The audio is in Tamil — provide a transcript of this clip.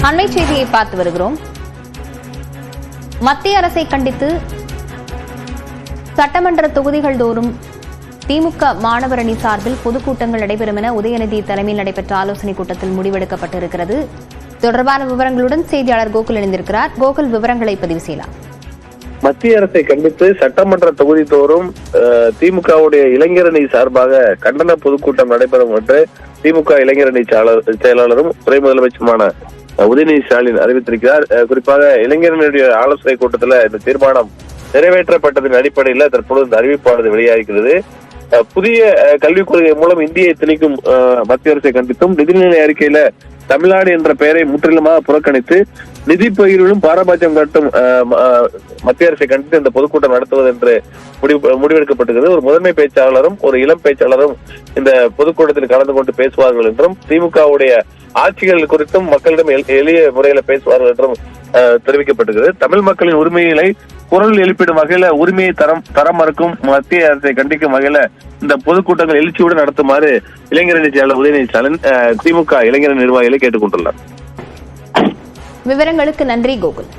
அண்மை செய்தியை பார்த்து வருகிறோம். மத்திய அரசை கண்டித்து சட்டமன்ற தொகுதிகள் தோறும் திமுக மாணவர் அணி சார்பில் பொதுக்கூட்டங்கள் நடைபெறும் என உதயநிதி தலைமையில் நடைபெற்ற ஆலோசனைக் கூட்டத்தில் முடிவெடுக்கப்பட்டிருக்கிறது. தொடர்பான விவரங்களுடன் செய்தியாளர் கோகுல் இணைந்திருக்கிறார். கோகுல், விவரங்களை பதிவு செய்யலாம். மத்திய அரசை கண்டித்து சட்டமன்ற தொகுதி தோறும் திமுகவுடைய இளைஞரணி சார்பாக கண்டன பொதுக்கூட்டம் நடைபெறும் என்று திமுக இளைஞரணி செயலாளரும் துணை முதலமைச்சருமான உதயநிதி ஸ்டாலின் அறிவித்திருக்கிறார். குறிப்பாக இளைஞரனுடைய ஆலோசனை கூட்டத்தில் இந்த தீர்மானம் நிறைவேற்றப்பட்டதன் அடிப்படையில் தற்பொழுது இந்த அறிவிப்பானது வெளியாகிறது. புதிய கல்விக் கொள்கை மூலம் இந்தியை திணிக்கும் மத்திய அரசை கண்டித்தும் நிதிநிலை அறிக்கையில தமிழ்நாடு என்ற பெயரை முற்றிலுமாக புறக்கணித்து நிதி பகிர்விலும் பாரபட்சம் காட்டும் மத்திய அரசை கண்டித்து இந்த பொதுக்கூட்டம் நடத்துவது என்று முடிவெடுக்கப்பட்டிருக்கிறது. ஒரு முதன்மை பேச்சாளரும் ஒரு இளம் பேச்சாளரும் இந்த பொதுக்கூட்டத்தில் கலந்து கொண்டு பேசுவார்கள் என்றும் திமுகவுடைய ஆட்சிகள் குறித்தும் மக்களிடம் எளிய முறையில பேசுவார்கள் என்றும் தெரிவிக்கப்பட்டிருக்கிறது. தமிழ் மக்களின் உரிமைகளை குரல் எழுப்பிடும் வகையில உரிமையை தரம் மறுக்கும் மத்திய அரசை கண்டிக்கும் வகையில இந்த பொதுக்கூட்டங்கள் எழுச்சியுடன் நடத்துமாறு இளைஞரணி செயலாளர் உதயநிதி ஸ்டாலின் திமுக இளைஞர் நிர்வாகிகளை கேட்டுக் கொண்டுள்ளார். விவரங்களுக்கு நன்றி கோகுல்.